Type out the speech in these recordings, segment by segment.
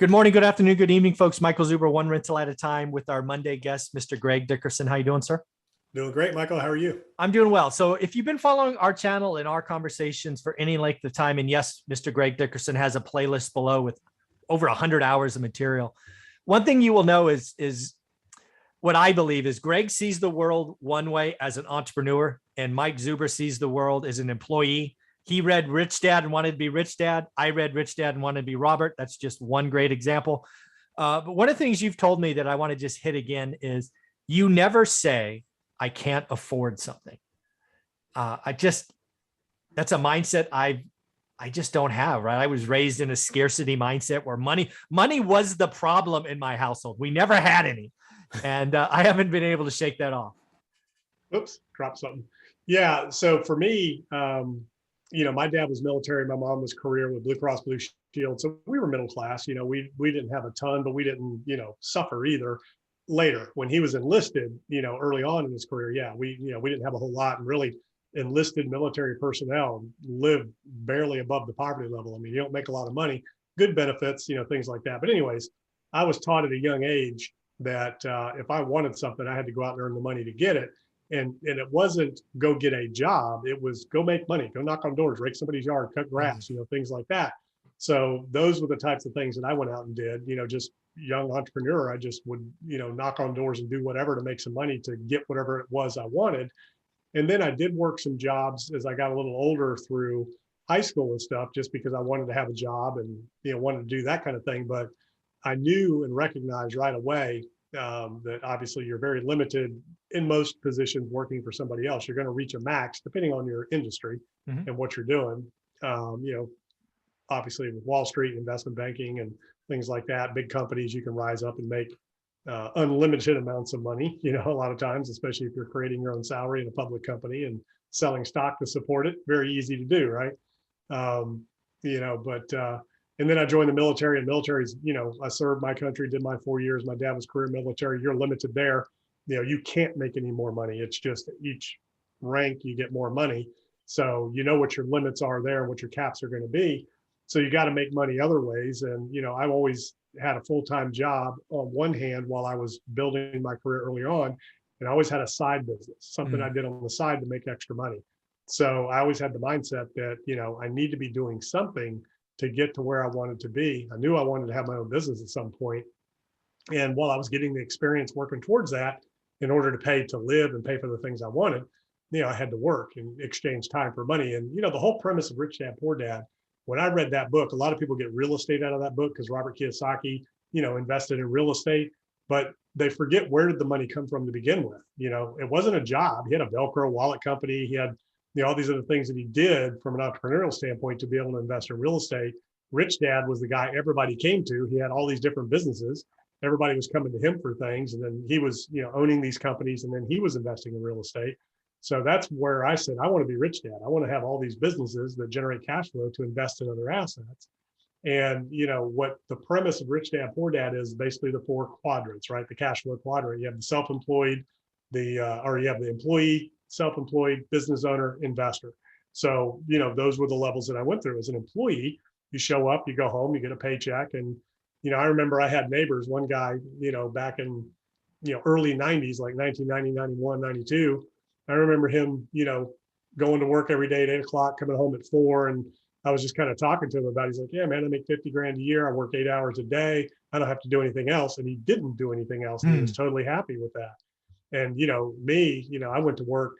Good morning, good afternoon, good evening, folks. Michael Zuber, one rental at a time with our Monday guest, Mr. Greg Dickerson. How you doing, sir? Doing great, Michael. How are you? I'm doing well. So if you've been following our channel and our conversations for any length of time, and yes, Mr. Greg Dickerson has a playlist below with over 100 hours of material. One thing you will know is what I believe is Greg sees the world one way as an entrepreneur, and Mike Zuber sees the world as an employee. He read Rich Dad and wanted to be Rich Dad. I read Rich Dad and wanted to be Robert. That's just one great example. But one of the things you've told me that I want to just hit again is you never say, I can't afford something. That's a mindset I just don't have, right? I was raised in a scarcity mindset where money was the problem in my household. We never had any. And I haven't been able to shake that off. Oops, dropped something. Yeah. So for me, my dad was military. My mom was career with Blue Cross Blue Shield. So we were middle class. We didn't have a ton, but we didn't, suffer either. Later, when he was enlisted, early on in his career, we didn't have a whole lot, and really enlisted military personnel live barely above the poverty level. I mean, you don't make a lot of money, good benefits, things like that. But anyways, I was taught at a young age that if I wanted something, I had to go out and earn the money to get it. And it wasn't go get a job. It was go make money, go knock on doors, rake somebody's yard, cut grass, things like that. So those were the types of things that I went out and did, just young entrepreneur. I just would, knock on doors and do whatever to make some money to get whatever it was I wanted. And then I did work some jobs as I got a little older through high school and stuff, just because I wanted to have a job and, wanted to do that kind of thing. But I knew and recognized right away that obviously you're very limited in most positions working for somebody else. You're going to reach a max depending on your industry and what you're doing. Obviously with Wall Street, investment banking and things like that, big companies, you can rise up and make unlimited amounts of money, a lot of times, especially if you're creating your own salary in a public company and selling stock to support it. Very easy to do, right? And then I joined the military, and military's, I served my country, did my 4 years. My dad was career military. You're limited there. You can't make any more money. It's just each rank, you get more money. So what your limits are there and what your caps are going to be. So you got to make money other ways. And, I've always had a full-time job on one hand while I was building my career early on. And I always had a side business, something I did on the side to make extra money. So I always had the mindset that, I need to be doing something to get to where I wanted to be. I knew I wanted to have my own business at some point. And while I was getting the experience working towards that, in order to pay to live and pay for the things I wanted, I had to work and exchange time for money. And, the whole premise of Rich Dad, Poor Dad, when I read that book, a lot of people get real estate out of that book because Robert Kiyosaki, invested in real estate, but they forget where did the money come from to begin with. It wasn't a job. He had a Velcro wallet company. He had, all these other things that he did from an entrepreneurial standpoint to be able to invest in real estate. Rich Dad was the guy everybody came to. He had all these different businesses. Everybody was coming to him for things. And then he was, owning these companies, and then he was investing in real estate. So that's where I said, I want to be Rich Dad. I want to have all these businesses that generate cash flow to invest in other assets. And, what the premise of Rich Dad, Poor Dad is basically the four quadrants, right? The cash flow quadrant. You have the self-employed, you have the employee, self-employed, business owner, investor. So, those were the levels that I went through. As an employee, you show up, you go home, you get a paycheck. And, I remember I had neighbors, one guy, back in, early 90s, like 1990, 91, 92. I remember him, going to work every day at 8 o'clock, coming home at 4. And I was just kind of talking to him about it. He's like, yeah, man, I make 50 grand a year. I work 8 hours a day. I don't have to do anything else. And he didn't do anything else. And he was totally happy with that. And, me, I went to work,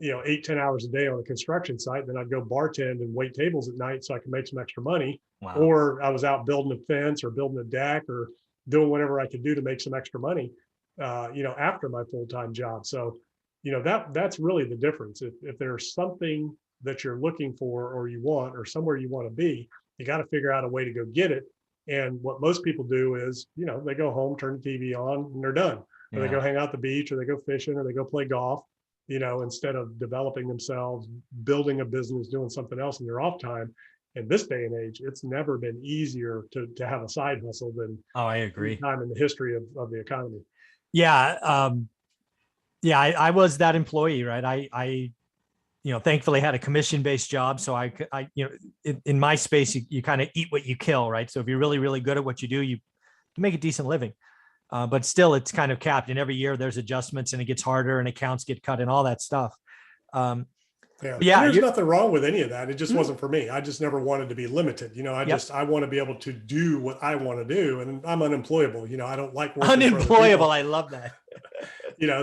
8-10 hours a day on a construction site. Then I'd go bartend and wait tables at night so I could make some extra money. Wow. Or I was out building a fence or building a deck or doing whatever I could do to make some extra money, after my full-time job. So, that's really the difference. If there's something that you're looking for or you want or somewhere you want to be, you got to figure out a way to go get it. And what most people do is, they go home, turn the TV on, and they're done. Or they go hang out at the beach, or they go fishing, or they go play golf, instead of developing themselves, building a business, doing something else in their off time. In this day and age, it's never been easier to have a side hustle than I agree. Time in the history of the economy. Yeah. I was that employee, right? I thankfully had a commission-based job. So in my space, you kind of eat what you kill, right? So if you're really, really good at what you do, you can make a decent living. But still, it's kind of capped. And every year there's adjustments and it gets harder and accounts get cut and all that stuff. Yeah. There's nothing wrong with any of that. It just wasn't for me. I just never wanted to be limited. I want to be able to do what I want to do. And I'm unemployable. I don't like working unemployable. I love that.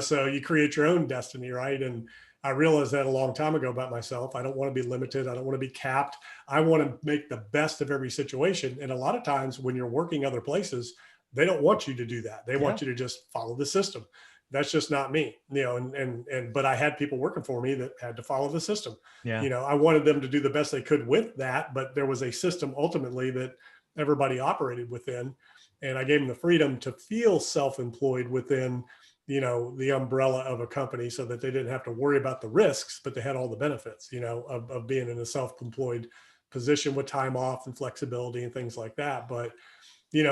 So you create your own destiny, right? And I realized that a long time ago about myself. I don't want to be limited. I don't want to be capped. I want to make the best of every situation. And a lot of times when you're working other places, they don't want you to do that. They want you to just follow the system. That's just not me, but I had people working for me that had to follow the system. Yeah. I wanted them to do the best they could with that, but there was a system ultimately that everybody operated within. And I gave them the freedom to feel self-employed within, the umbrella of a company so that they didn't have to worry about the risks, but they had all the benefits, of being in a self-employed position with time off and flexibility and things like that. But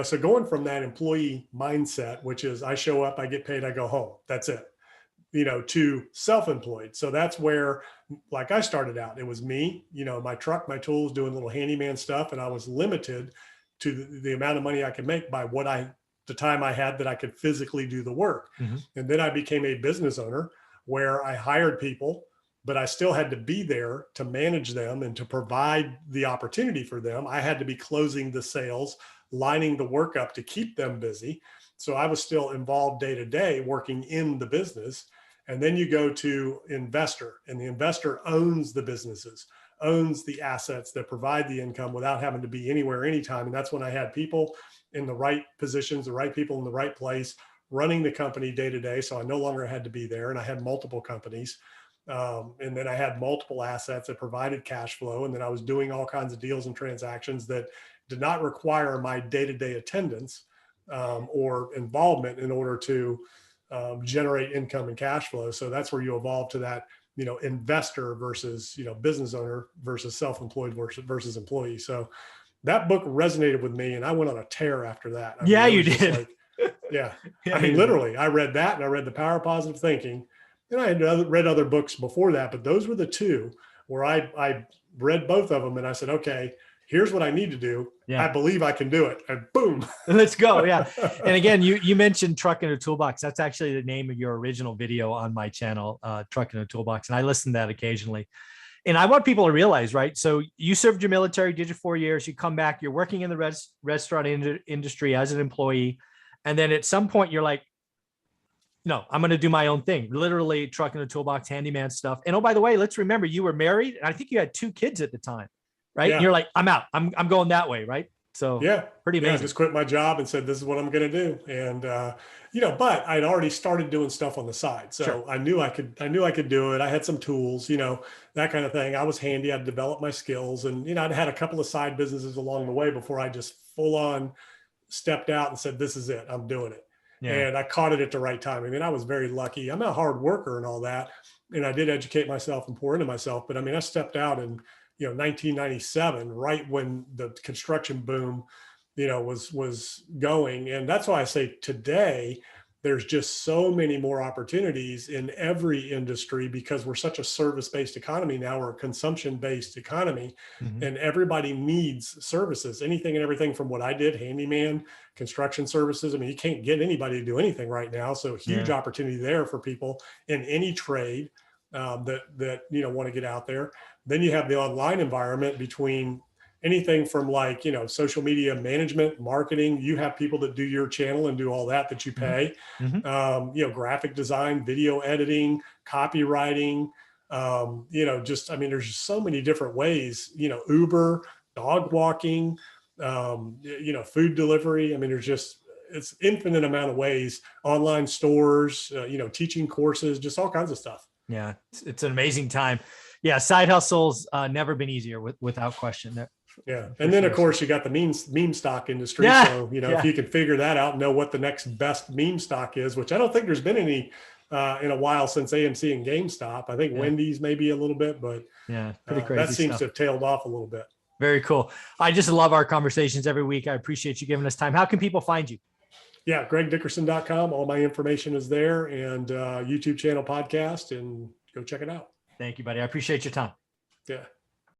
so going from that employee mindset, which is I show up, I get paid, I go home. That's it, to self-employed. So that's where, like I started out, it was me, my truck, my tools, doing little handyman stuff. And I was limited to the amount of money I could make by the time I had that I could physically do the work. Mm-hmm. And then I became a business owner where I hired people, but I still had to be there to manage them and to provide the opportunity for them. I had to be closing the sales, lining the work up to keep them busy. So I was still involved day to day working in the business. And then you go to investor, and the investor owns the businesses, owns the assets that provide the income without having to be anywhere, anytime. And that's when I had people in the right positions, the right people in the right place, running the company day to day. So I no longer had to be there, and I had multiple companies. And then I had multiple assets that provided cash flow. And then I was doing all kinds of deals and transactions that did not require my day-to-day attendance or involvement in order to generate income and cash flow. So that's where you evolve to that, investor versus, business owner versus self-employed versus employee. So that book resonated with me, and I went on a tear after that. You did. Literally, I read that, and I read The Power of Positive Thinking. And I had read other books before that, but those were the two where I read both of them, and I said, okay, here's what I need to do. Yeah. I believe I can do it. And boom. Let's go. Yeah. And again, you mentioned Truck in a Toolbox. That's actually the name of your original video on my channel, Truck in a Toolbox. And I listen to that occasionally. And I want people to realize, right? So you served your military, did your 4 years, you come back, you're working in the restaurant industry as an employee. And then at some point you're like, no, I'm going to do my own thing. Literally Truck in a Toolbox, handyman stuff. And oh, by the way, let's remember you were married, and I think you had 2 kids at the time, right? Yeah. And you're like, I'm out. I'm going that way, right? So pretty amazing. I just quit my job and said, this is what I'm going to do. And, but I'd already started doing stuff on the side. So sure. I knew I could do it. I had some tools, that kind of thing. I was handy. I'd developed my skills, and, I'd had a couple of side businesses along the way before I just full on stepped out and said, this is it. I'm doing it. Yeah. And I caught it at the right time. I mean, I was very lucky. I'm a hard worker and all that. And I did educate myself and pour into myself. But I mean, I stepped out in, 1997, right when the construction boom, was going. And that's why I say today, there's just so many more opportunities in every industry because we're such a service-based economy now. We're a consumption-based economy, and everybody needs services, anything and everything from what I did, handyman, construction services. I mean, you can't get anybody to do anything right now. So huge opportunity there for people in any trade that want to get out there. Then you have the online environment between anything from social media management, marketing. You have people that do your channel and do all that you pay, graphic design, video editing, copywriting, there's just so many different ways, Uber, dog walking, food delivery. I mean, it's infinite amount of ways, online stores, teaching courses, just all kinds of stuff. Yeah. It's an amazing time. Yeah. Side hustles, never been easier without question. Yeah. And then, of course, you got the meme stock industry. Yeah. So, if you can figure that out and know what the next best meme stock is, which I don't think there's been any in a while since AMC and GameStop. I think Wendy's maybe a little bit, but pretty crazy. That seems to have tailed off a little bit. Very cool. I just love our conversations every week. I appreciate you giving us time. How can people find you? Yeah. GregDickerson.com. All my information is there, and YouTube channel, podcast, and go check it out. Thank you, buddy. I appreciate your time. Yeah.